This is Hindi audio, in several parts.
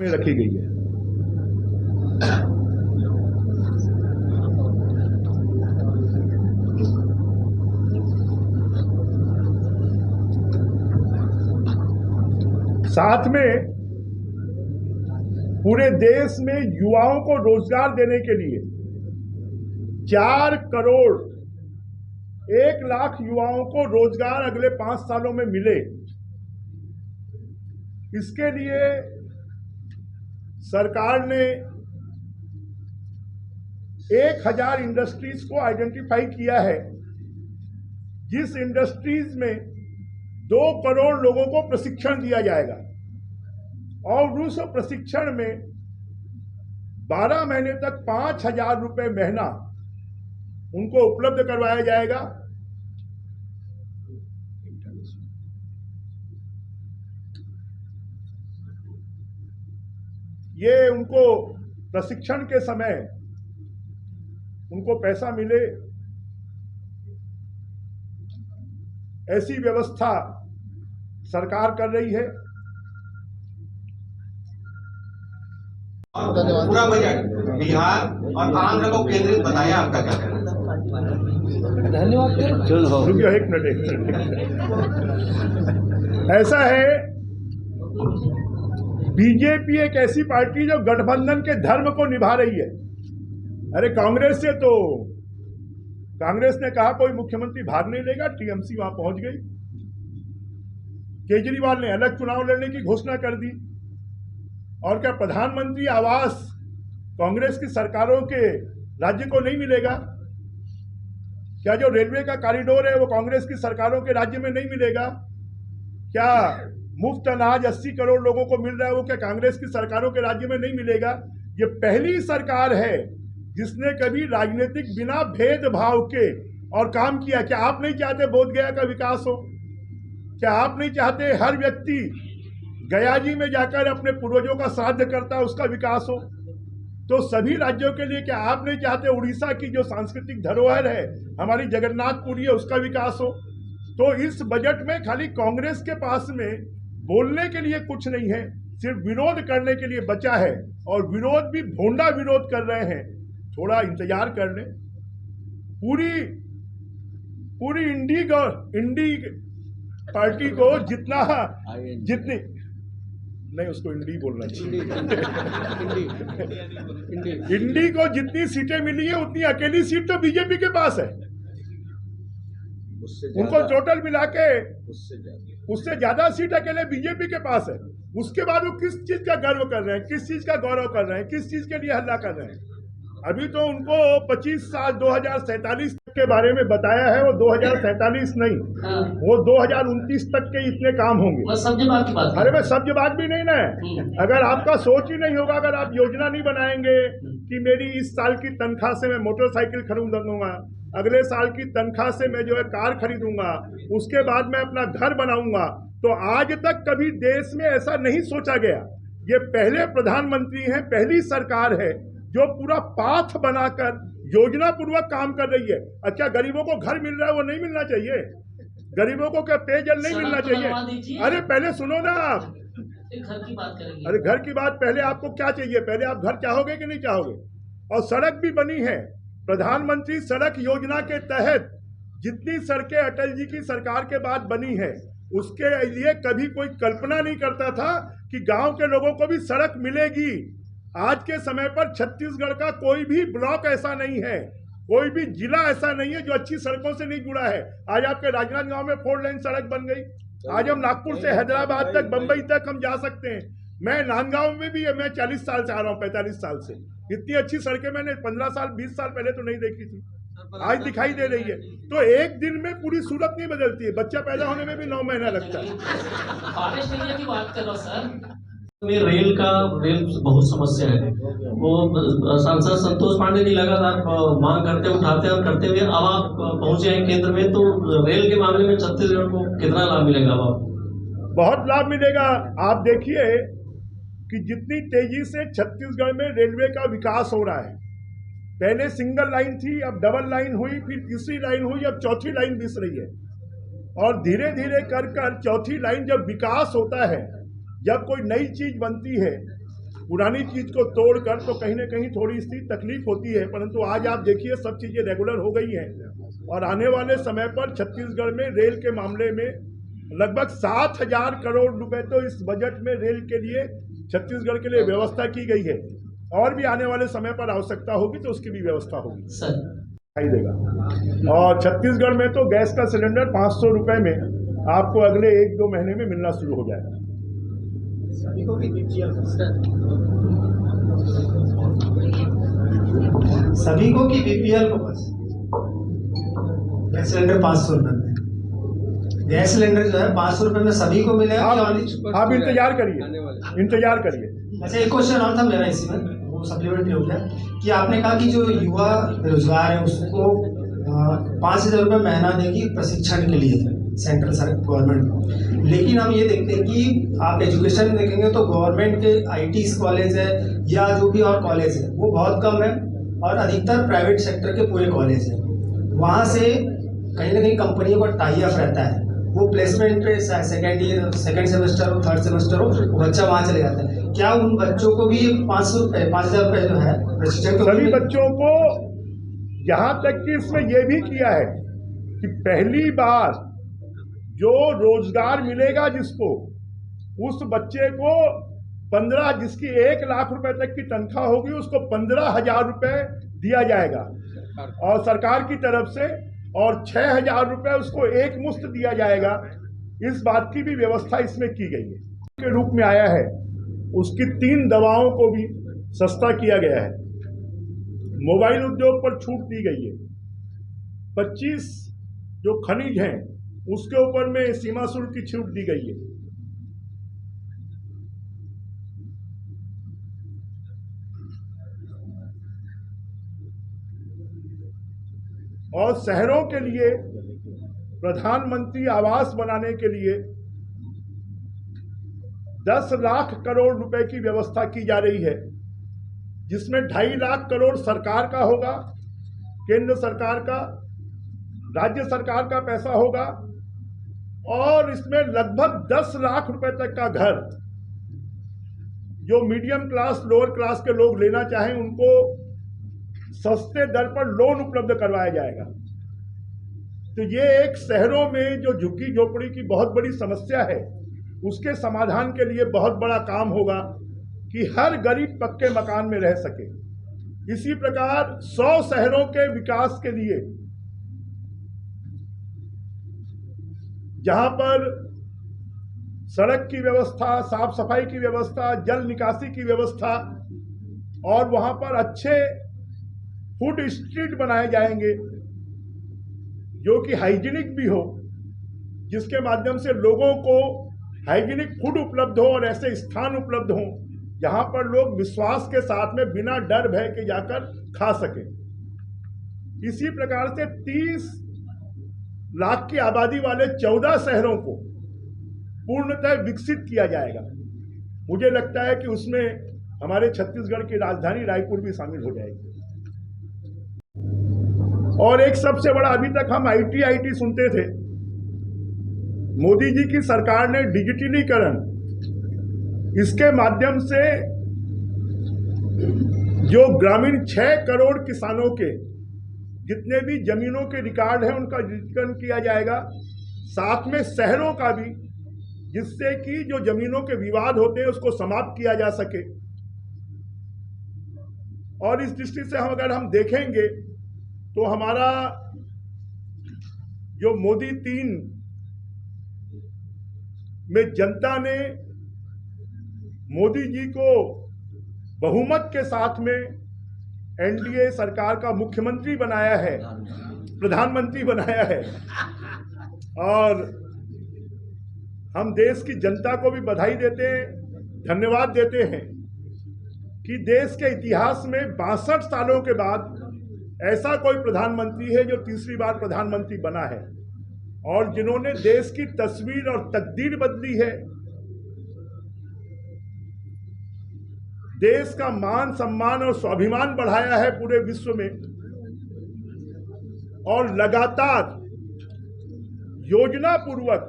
में रखी गई है। साथ में पूरे देश में युवाओं को रोजगार देने के लिए 4 करोड़ 1 लाख युवाओं को रोजगार अगले 5 सालों में मिले, इसके लिए सरकार ने 1000 इंडस्ट्रीज को आइडेंटिफाई किया है, जिस इंडस्ट्रीज में 2 करोड़ लोगों को प्रशिक्षण दिया जाएगा और उस प्रशिक्षण में 12 महीने तक 5000 रुपये महीना उनको उपलब्ध करवाया जाएगा। ये उनको प्रशिक्षण के समय उनको पैसा मिले, ऐसी व्यवस्था सरकार कर रही है। पूरा बजट बिहार और आंध्र को केंद्रित बताया, आपका क्या कहना है? धन्यवाद। रुकिए एक मिनट। ऐसा है, बीजेपी एक ऐसी पार्टी जो गठबंधन के धर्म को निभा रही है। अरे कांग्रेस से तो कांग्रेस ने कहा कोई मुख्यमंत्री भाग नहीं लेगा, टीएमसी वहां पहुंच गई। केजरीवाल ने अलग चुनाव लड़ने की घोषणा कर दी। और क्या प्रधानमंत्री आवास कांग्रेस की सरकारों के राज्य को नहीं मिलेगा? क्या जो रेलवे का कॉरिडोर है वो कांग्रेस की सरकारों के राज्य में नहीं मिलेगा? क्या मुफ्त अनाज 80 करोड़ लोगों को मिल रहा है, वो क्या कांग्रेस की सरकारों के राज्य में नहीं मिलेगा? ये पहली सरकार है जिसने कभी राजनीतिक बिना भेदभाव के और काम किया। क्या आप नहीं चाहते बोधगया का विकास हो? क्या आप नहीं चाहते हर व्यक्ति गया जी में जाकर अपने पूर्वजों का श्राद्ध करता है उसका विकास हो? तो सभी राज्यों के लिए क्या आप नहीं चाहते उड़ीसा की जो सांस्कृतिक धरोहर है हमारी जगन्नाथपुरी है उसका विकास हो? तो इस बजट में खाली कांग्रेस के पास में बोलने के लिए कुछ नहीं है, सिर्फ विरोध करने के लिए बचा है। और विरोध भी भोंडा विरोध कर रहे हैं। थोड़ा इंतजार कर लें। पूरी इंडी पार्टी को जितनी नहीं, उसको इंडी बोलना चाहिए। इंडी को जितनी सीटें मिली है उतनी अकेली सीट तो बीजेपी के पास है। उनको टोटल मिला के उससे ज्यादा सीट अकेले बीजेपी के पास है। उसके बाद वो किस चीज का गर्व कर रहे हैं, किस चीज का गौरव कर रहे हैं, किस चीज के लिए हल्ला कर रहे हैं? अभी तो उनको 25 साल 2047 के बारे में बताया है, वो 2047 नहीं, वो 2029 तक के इतने काम होंगे। अरे मैं सब जवाब भी नहीं ना है। अगर आपका सोच ही नहीं होगा, अगर आप योजना नहीं बनाएंगे कि मेरी इस साल की तनख्वाह से मैं मोटरसाइकिल खरीदूंगा, अगले साल की तनख्वाह से मैं जो है कार खरीदूंगा, उसके बाद मैं अपना घर बनाऊंगा, तो आज तक कभी देश में ऐसा नहीं सोचा गया। ये पहले प्रधानमंत्री हैं, पहली सरकार है जो पूरा पाथ बनाकर योजना पूर्वक काम कर रही है। अच्छा, गरीबों को घर मिल रहा है, वो नहीं मिलना चाहिए? गरीबों को क्या पेयजल नहीं मिलना चाहिए? अरे पहले सुनो ना आप, घर की बात करेंगे। अरे घर की बात पहले आपको क्या चाहिए? पहले आप घर चाहोगे कि नहीं चाहोगे? और सड़क भी बनी है। प्रधानमंत्री सड़क योजना के तहत जितनी सड़कें अटल जी की सरकार के बाद बनी है, उसके लिए कभी कोई कल्पना नहीं करता था कि गांव के लोगों को भी सड़क मिलेगी। आज के समय पर छत्तीसगढ़ का कोई भी ब्लॉक ऐसा नहीं है, कोई भी जिला ऐसा नहीं है जो अच्छी सड़कों से नहीं जुड़ा है। आज आपके राजनांदगांव में 4 लेन सड़क बन गई। आज हम नागपुर से हैदराबाद तक, बंबई तक हम जा सकते हैं। मैं नांदगांव में भी, मैं 40 साल से आ रहा हूँ, 45 साल से। इतनी अच्छी सड़कें मैंने 15 साल 20 साल पहले तो नहीं देखी थी, आज दिखाई दे रही है। तो एक दिन में पूरी सूरत नहीं बदलती है। बच्चा पैदा होने में भी 9 महीना लगता है। की बात कर रहा सर, रेल बहुत समस्या है। वो सांसद संतोष पांडे जी लगातार मांग उठाते हुए अब आप पहुंचे हैं केंद्र में, तो रेल के मामले में छत्तीसगढ़ को कितना लाभ मिलेगा? बहुत लाभ मिलेगा। आप देखिए कि जितनी तेजी से छत्तीसगढ़ में रेलवे का विकास हो रहा है, पहले सिंगल लाइन थी, अब डबल लाइन हुई, फिर तीसरी लाइन हुई, अब चौथी लाइन बिस रही है। और धीरे धीरे कर चौथी लाइन जब विकास होता है, जब कोई नई चीज बनती है, पुरानी चीज को तोड़कर तो कहीं ना कहीं थोड़ी सी तकलीफ होती है, परंतु आज आप देखिए सब चीजें रेगुलर हो गई हैं और आने वाले समय पर छत्तीसगढ़ में रेल के मामले में लगभग 7,000 करोड़ रुपए तो इस बजट में रेल के लिए छत्तीसगढ़ के लिए व्यवस्था की गई है और भी आने वाले समय पर आवश्यकता होगी तो उसकी भी व्यवस्था होगी, सर दिखाई देगा। और छत्तीसगढ़ में तो गैस का सिलेंडर 500 रुपए में आपको अगले 1-2 महीने में मिलना शुरू हो जाएगा। सभी को कि बीपीएल को बस गैस सिलेंडर 500 रुपए में, गैस सिलेंडर जो है 500 रुपए में सभी को मिलेगा। आप इंतजार करिए। अच्छा, एक क्वेश्चन और था मेरा इसी में, वो सप्लीमेंट्री हो गया कि आपने कहा कि जो युवा बेरोजगार है उसको 5,000 रुपये महीना देगी प्रशिक्षण के लिए सेंट्रल गवर्नमेंट, लेकिन हम ये देखते हैं कि आप एजुकेशन में देखेंगे तो गवर्नमेंट के आईटी कॉलेज है या जो भी और कॉलेज है वो बहुत कम है और अधिकतर प्राइवेट सेक्टर के पूरे कॉलेज हैं। वहाँ से कहीं ना कहीं कंपनियों का टाई अप रहता है, वो प्लेसमेंट पे सेकेंड सेमेस्टर हो, थर्ड सेमेस्टर हो, वो बच्चा वहाँ चले जाता है। क्या उन बच्चों को भी 5,000 रुपये जो है प्रशिक्षण सभी बच्चों को, यहाँ तक कि इसमें यह भी किया है कि पहली बार जो रोजगार मिलेगा जिसको, उस बच्चे को 15, जिसकी 1 लाख रुपए तक की तनख्वाह होगी उसको 15,000 रुपए दिया जाएगा और सरकार की तरफ से, और 6,000 रुपए उसको एक मुश्त दिया जाएगा। इस बात की भी व्यवस्था इसमें की गई है के रूप में आया है। उसकी 3 दवाओं को भी सस्ता किया गया है। मोबाइल उद्योग पर छूट दी गई है। 25 जो खनिज हैं उसके ऊपर में सीमा शुल्क की छूट दी गई है। और शहरों के लिए प्रधानमंत्री आवास बनाने के लिए 10 लाख करोड़ रुपए की व्यवस्था की जा रही है, जिसमें 2.5 लाख करोड़ सरकार का होगा, केंद्र सरकार का, राज्य सरकार का पैसा होगा और इसमें लगभग 10 लाख रुपए तक का घर जो मीडियम क्लास, लोअर क्लास के लोग लेना चाहें उनको सस्ते दर पर लोन उपलब्ध करवाया जाएगा। तो ये एक शहरों में जो झुग्गी झोपड़ी की बहुत बड़ी समस्या है उसके समाधान के लिए बहुत बड़ा काम होगा कि हर गरीब पक्के मकान में रह सके। इसी प्रकार 100 शहरों के विकास के लिए, जहां पर सड़क की व्यवस्था, साफ सफाई की व्यवस्था, जल निकासी की व्यवस्था और वहां पर अच्छे फूड स्ट्रीट बनाए जाएंगे जो कि हाइजीनिक भी हो, जिसके माध्यम से लोगों को हाइजीनिक फूड उपलब्ध हो और ऐसे स्थान उपलब्ध हों जहां पर लोग विश्वास के साथ में बिना डर भय के जाकर खा सकें। इसी प्रकार से 30 लाख की आबादी वाले 14 शहरों को पूर्णतः विकसित किया जाएगा। मुझे लगता है कि उसमें हमारे छत्तीसगढ़ की राजधानी रायपुर भी शामिल हो जाएगी। और एक सबसे बड़ा, अभी तक हम आईटी सुनते थे, मोदी जी की सरकार ने डिजिटलीकरण, इसके माध्यम से जो ग्रामीण 6 करोड़ किसानों के जितने भी जमीनों के रिकॉर्ड हैं उनका डिजिटलीकरण किया जाएगा, साथ में शहरों का भी, जिससे कि जो जमीनों के विवाद होते हैं उसको समाप्त किया जा सके। और इस दृष्टि से अगर हम देखेंगे तो हमारा जो मोदी 3 में जनता ने मोदी जी को बहुमत के साथ में एनडीए सरकार का मुख्यमंत्री बनाया है, प्रधानमंत्री बनाया है। और हम देश की जनता को भी बधाई देते हैं, धन्यवाद देते हैं कि देश के इतिहास में 62 सालों के बाद ऐसा कोई प्रधानमंत्री है जो तीसरी बार प्रधानमंत्री बना है और जिन्होंने देश की तस्वीर और तकदीर बदली है, देश का मान सम्मान और स्वाभिमान बढ़ाया है पूरे विश्व में, और लगातार योजना पूर्वक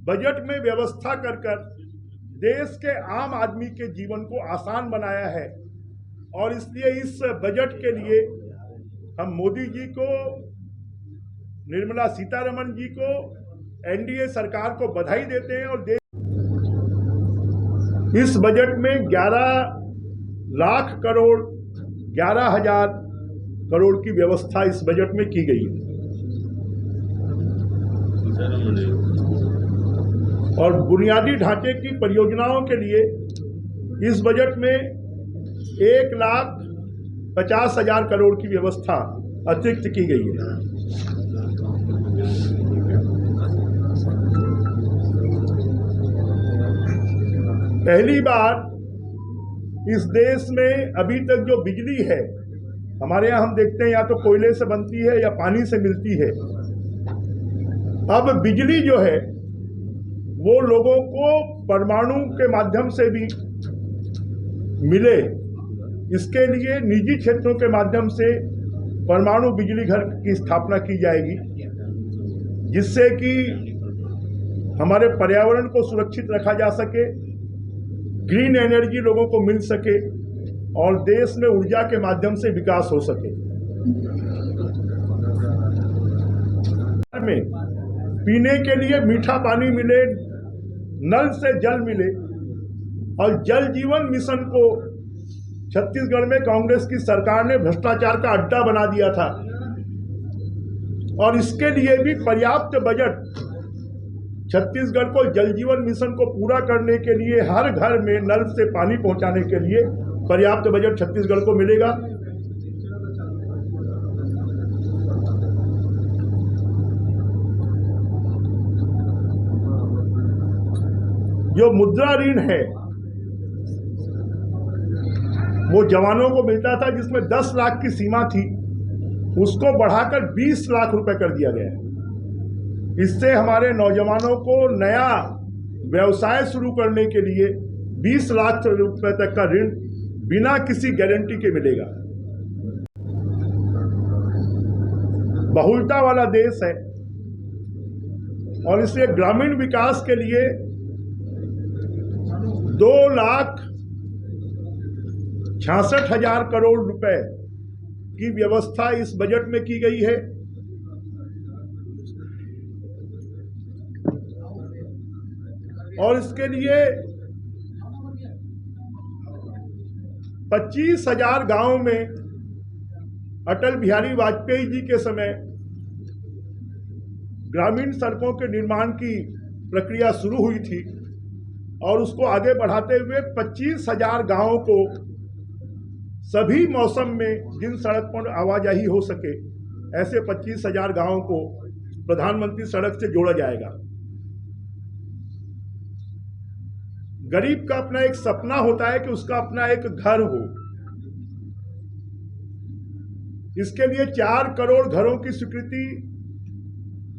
बजट में व्यवस्था कर देश के आम आदमी के जीवन को आसान बनाया है। और इसलिए इस बजट के लिए हम मोदी जी को, निर्मला सीतारमण जी को, एनडीए सरकार को बधाई देते हैं। और इस बजट में 11 लाख करोड़ 11,000 करोड़ की व्यवस्था इस बजट में की गई है। और बुनियादी ढांचे की परियोजनाओं के लिए इस बजट में 1,50,000 करोड़ की व्यवस्था अतिरिक्त की गई है। पहली बार इस देश में अभी तक जो बिजली है, हमारे यहाँ हम देखते हैं या तो कोयले से बनती है या पानी से मिलती है। अब बिजली जो है वो लोगों को परमाणु के माध्यम से भी मिले, इसके लिए निजी क्षेत्रों के माध्यम से परमाणु बिजली घर की स्थापना की जाएगी, जिससे कि हमारे पर्यावरण को सुरक्षित रखा जा सके, ग्रीन एनर्जी लोगों को मिल सके और देश में ऊर्जा के माध्यम से विकास हो सके। में पीने के लिए मीठा पानी मिले, नल से जल मिले। और जल जीवन मिशन को छत्तीसगढ़ में कांग्रेस की सरकार ने भ्रष्टाचार का अड्डा बना दिया था और इसके लिए भी पर्याप्त बजट छत्तीसगढ़ को जल जीवन मिशन को पूरा करने के लिए, हर घर में नल से पानी पहुंचाने के लिए पर्याप्त बजट छत्तीसगढ़ को मिलेगा। जो मुद्रा ऋण है वो जवानों को मिलता था, जिसमें 10 लाख की सीमा थी, उसको बढ़ाकर 20 लाख रुपए कर दिया गया है। इससे हमारे नौजवानों को नया व्यवसाय शुरू करने के लिए 20 लाख रुपए तक का ऋण बिना किसी गारंटी के मिलेगा। बहुलता वाला देश है और इसलिए ग्रामीण विकास के लिए 2,66,000 करोड़ रुपए की व्यवस्था इस बजट में की गई है। और इसके लिए 25,000 गांवों में अटल बिहारी वाजपेयी जी के समय ग्रामीण सड़कों के निर्माण की प्रक्रिया शुरू हुई थी और उसको आगे बढ़ाते हुए 25,000 गांवों को सभी मौसम में जिन सड़क पर आवाजाही हो सके, ऐसे 25,000 गांवों को प्रधानमंत्री सड़क से जोड़ा जाएगा। गरीब का अपना एक सपना होता है कि उसका अपना एक घर हो। इसके लिए 4 करोड़ घरों की स्वीकृति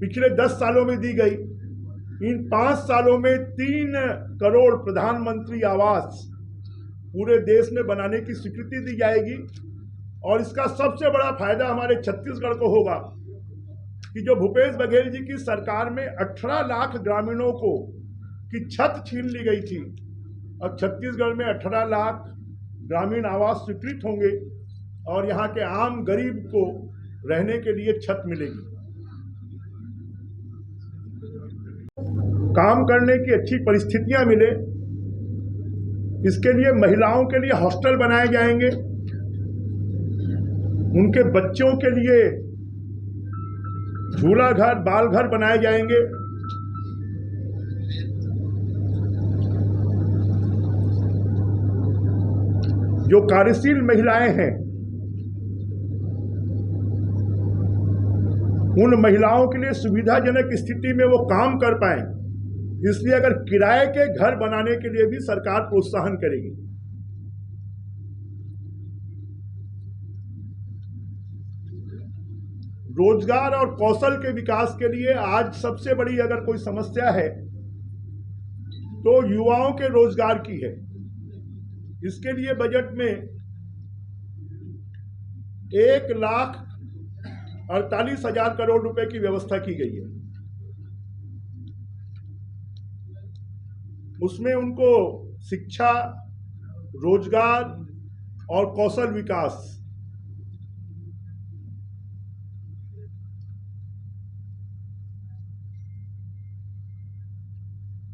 पिछले 10 सालों में दी गई। इन 5 सालों में 3 करोड़ प्रधानमंत्री आवास पूरे देश में बनाने की स्वीकृति दी जाएगी। और इसका सबसे बड़ा फायदा हमारे छत्तीसगढ़ को होगा कि जो भूपेश बघेल जी की सरकार में 18 लाख ग्रामीणों को की छत छीन ली गई थी, अब छत्तीसगढ़ में 18 लाख ग्रामीण आवास स्वीकृत होंगे और यहाँ के आम गरीब को रहने के लिए छत मिलेगी। काम करने की अच्छी परिस्थितियां मिले, इसके लिए महिलाओं के लिए हॉस्टल बनाए जाएंगे, उनके बच्चों के लिए झूला घर, बाल घर बनाए जाएंगे। जो कार्यशील महिलाएं हैं, उन महिलाओं के लिए सुविधाजनक स्थिति में वो काम कर पाएं, इसलिए अगर किराए के घर बनाने के लिए भी सरकार प्रोत्साहन करेगी। रोजगार और कौशल के विकास के लिए आज सबसे बड़ी अगर कोई समस्या है तो युवाओं के रोजगार की है। इसके लिए बजट में 1,48,000 करोड़ रुपए की व्यवस्था की गई है। उसमें उनको शिक्षा, रोजगार और कौशल विकास,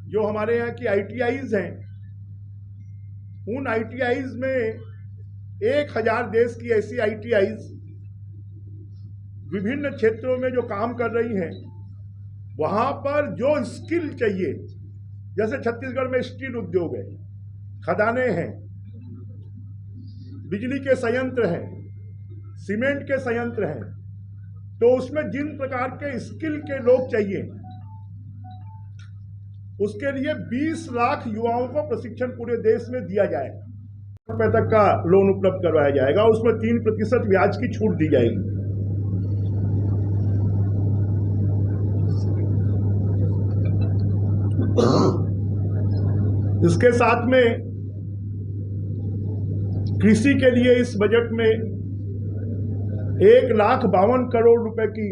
जो हमारे यहाँ की ITIs हैं, उन ITIs में 1000 देश की ऐसी ITIs विभिन्न क्षेत्रों में जो काम कर रही हैं, वहाँ पर जो स्किल चाहिए, जैसे छत्तीसगढ़ में स्टील उद्योग है, खदानें हैं, बिजली के संयंत्र हैं, सीमेंट के संयंत्र हैं, तो उसमें जिन प्रकार के स्किल के लोग चाहिए, उसके लिए 20 लाख युवाओं को प्रशिक्षण पूरे देश में दिया जाएगा। रुपए तक का लोन उपलब्ध करवाया जाएगा, उसमें 3% ब्याज की छूट दी जाएगी। इसके साथ में कृषि के लिए इस बजट में 1,52 करोड़ रुपए की,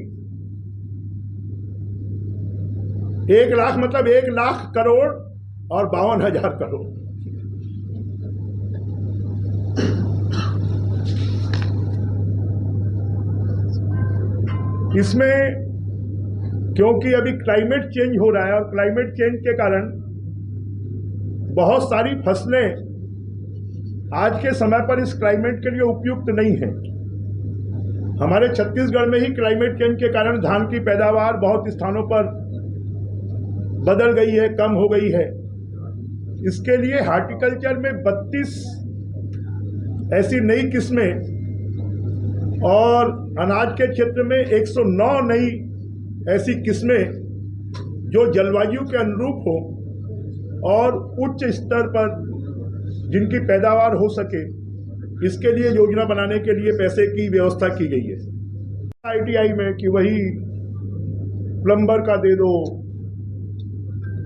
1 लाख मतलब 1 लाख करोड़ और 52,000 करोड़, इसमें क्योंकि अभी क्लाइमेट चेंज हो रहा है और क्लाइमेट चेंज के कारण बहुत सारी फसलें आज के समय पर इस क्लाइमेट के लिए उपयुक्त नहीं है। हमारे छत्तीसगढ़ में ही क्लाइमेट चेंज के कारण धान की पैदावार बहुत स्थानों पर बदल गई है, कम हो गई है। इसके लिए हार्टिकल्चर में 32 ऐसी नई किस्में और अनाज के क्षेत्र में 109 नई ऐसी किस्में जो जलवायु के अनुरूप हो और उच्च स्तर पर जिनकी पैदावार हो सके, इसके लिए योजना बनाने के लिए पैसे की व्यवस्था की गई है। ITI में कि वही प्लम्बर का दे दो,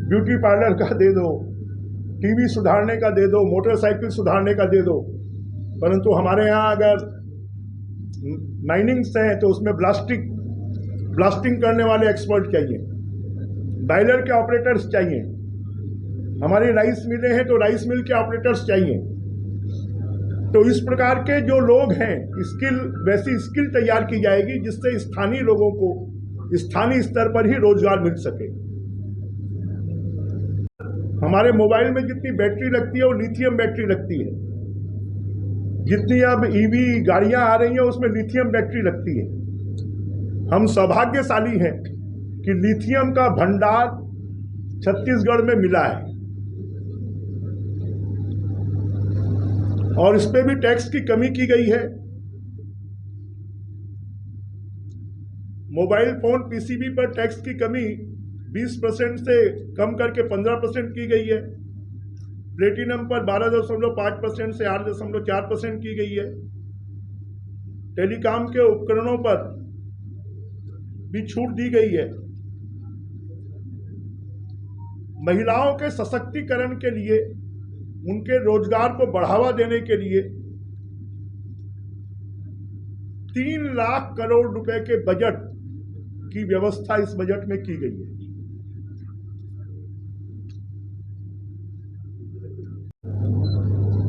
ब्यूटी पार्लर का दे दो, टीवी सुधारने का दे दो, मोटरसाइकिल सुधारने का दे दो, परंतु हमारे यहाँ अगर माइनिंग्स हैं तो उसमें ब्लास्टिंग करने वाले एक्सपर्ट चाहिए, बायलर के ऑपरेटर्स चाहिए, हमारी राइस मिलें हैं तो राइस मिल के ऑपरेटर्स चाहिए। तो इस प्रकार के जो लोग हैं, वैसी स्किल तैयार की जाएगी जिससे स्थानीय लोगों को स्थानीय स्तर पर ही रोजगार मिल सके। हमारे मोबाइल में जितनी बैटरी लगती है वो लिथियम बैटरी लगती है, जितनी अब EV गाड़ियां आ रही हैं उसमें लिथियम बैटरी लगती है। हम सौभाग्यशाली हैं कि लिथियम का भंडार छत्तीसगढ़ में मिला है और इस पे भी टैक्स की कमी की गई है। मोबाइल फोन PCB पर टैक्स की कमी 20% से कम करके 15% की गई है। प्लेटिनम पर 12.5% से 8.4% की गई है। टेलीकॉम के उपकरणों पर भी छूट दी गई है। महिलाओं के सशक्तिकरण के लिए, उनके रोजगार को बढ़ावा देने के लिए 3 लाख करोड़ रुपए के बजट की व्यवस्था इस बजट में की गई है।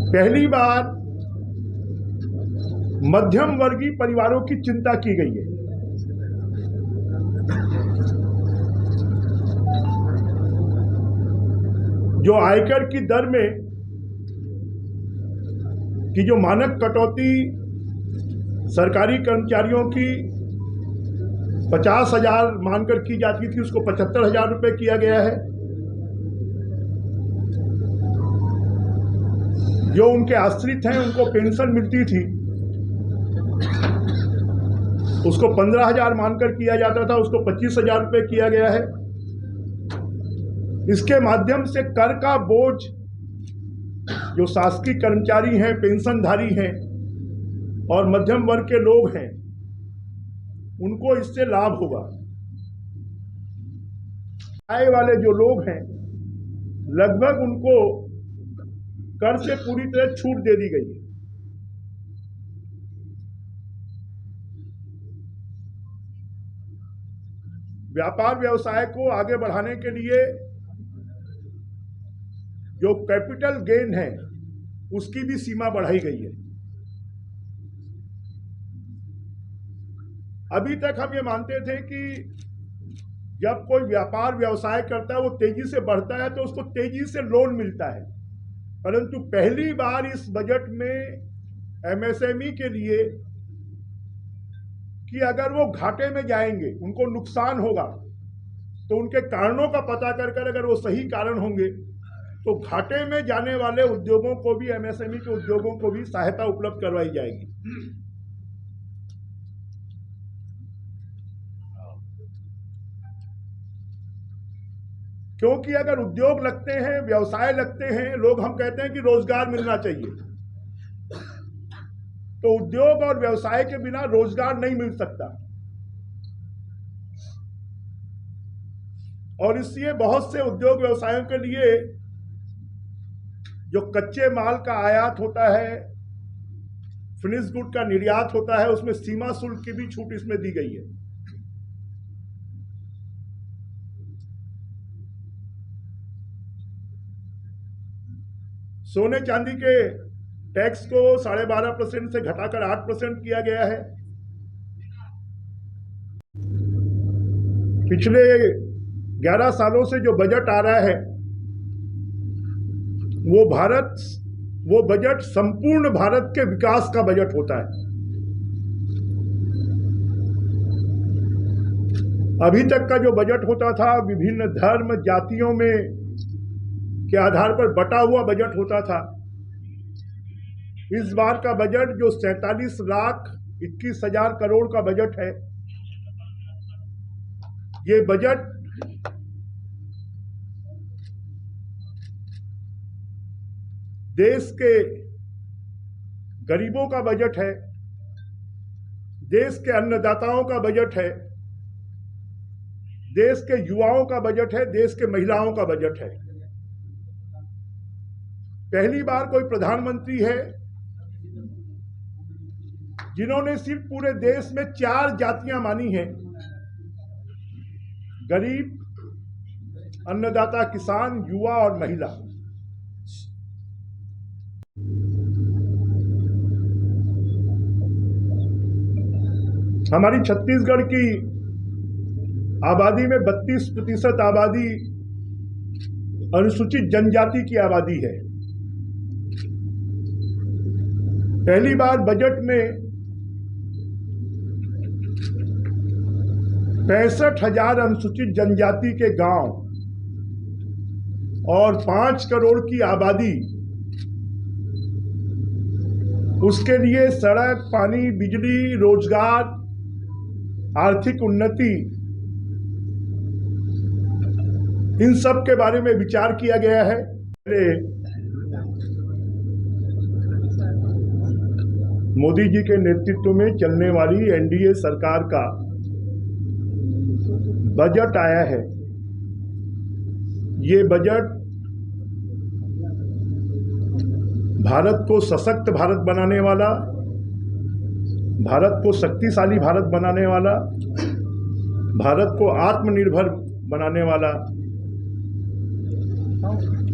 पहली बार मध्यम वर्गीय परिवारों की चिंता की गई है। जो आयकर की दर में कि जो मानक कटौती सरकारी कर्मचारियों की 50,000 मानकर की जाती थी, उसको 75,000 रुपये किया गया है। जो उनके आश्रित हैं, उनको पेंशन मिलती थी, उसको 15,000 मानकर किया जाता था, उसको 25,000 रुपये किया गया है। इसके माध्यम से कर का बोझ जो शासकीय कर्मचारी हैं, पेंशनधारी हैं और मध्यम वर्ग के लोग हैं, उनको इससे लाभ होगा। आय वाले जो लोग हैं, लगभग उनको कर से पूरी तरह छूट दे दी गई है। व्यापार व्यवसाय को आगे बढ़ाने के लिए जो कैपिटल गेन है उसकी भी सीमा बढ़ाई गई है। अभी तक हम ये मानते थे कि जब कोई व्यापार व्यवसाय करता है वो तेजी से बढ़ता है तो उसको तेजी से लोन मिलता है, परंतु पहली बार इस बजट में एमएसएमई के लिए कि अगर वो घाटे में जाएंगे, उनको नुकसान होगा, तो उनके कारणों का पता कर अगर वो सही कारण होंगे तो घाटे में जाने वाले उद्योगों को भी, एमएसएमई के उद्योगों को भी सहायता उपलब्ध करवाई जाएगी। क्योंकि अगर उद्योग लगते हैं, व्यवसाय लगते हैं, लोग हम कहते हैं कि रोजगार मिलना चाहिए, तो उद्योग और व्यवसाय के बिना रोजगार नहीं मिल सकता। और इसलिए बहुत से उद्योग व्यवसायों के लिए जो कच्चे माल का आयात होता है, फिनिश गुड का निर्यात होता है, उसमें सीमा शुल्क की भी छूट इसमें दी गई है। सोने चांदी के टैक्स को 12.5% से घटाकर 8% किया गया है। पिछले 11 सालों से जो बजट आ रहा है वो बजट संपूर्ण भारत के विकास का बजट होता है। अभी तक का जो बजट होता था विभिन्न धर्म जातियों में के आधार पर बटा हुआ बजट होता था। इस बार का बजट जो 47,21,000 करोड़ का बजट है, ये बजट देश के गरीबों का बजट है, देश के अन्नदाताओं का बजट है, देश के युवाओं का बजट है, देश के महिलाओं का बजट है। पहली बार कोई प्रधानमंत्री है जिन्होंने सिर्फ पूरे देश में 4 जातियां मानी हैं: गरीब, अन्नदाता, किसान, युवा और महिला। हमारी छत्तीसगढ़ की आबादी में 32% आबादी अनुसूचित जनजाति की आबादी है। पहली बार बजट में 65,000 अनुसूचित जनजाति के गांव और 5 करोड़ की आबादी, उसके लिए सड़क, पानी, बिजली, रोजगार, आर्थिक उन्नति, इन सब के बारे में विचार किया गया है। मोदी जी के नेतृत्व में चलने वाली एनडीए सरकार का बजट आया है। ये बजट भारत को सशक्त भारत बनाने वाला, भारत को शक्तिशाली भारत बनाने वाला, भारत को आत्मनिर्भर बनाने वाला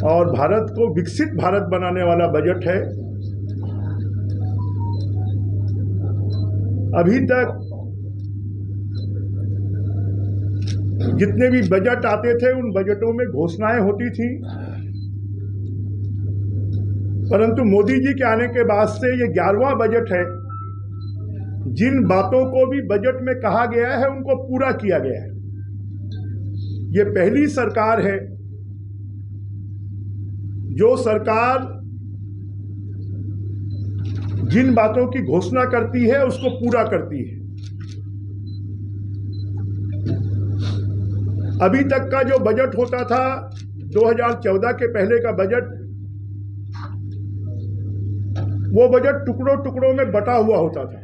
और भारत को विकसित भारत बनाने वाला बजट है। अभी तक जितने भी बजट आते थे उन बजटों में घोषणाएं होती थी, परंतु मोदी जी के आने के बाद से ये 11वां बजट है। जिन बातों को भी बजट में कहा गया है उनको पूरा किया गया है। ये पहली सरकार है जो सरकार जिन बातों की घोषणा करती है उसको पूरा करती है। अभी तक का जो बजट होता था 2014 के पहले का बजट, वो बजट टुकड़ों टुकड़ों में बटा हुआ होता था।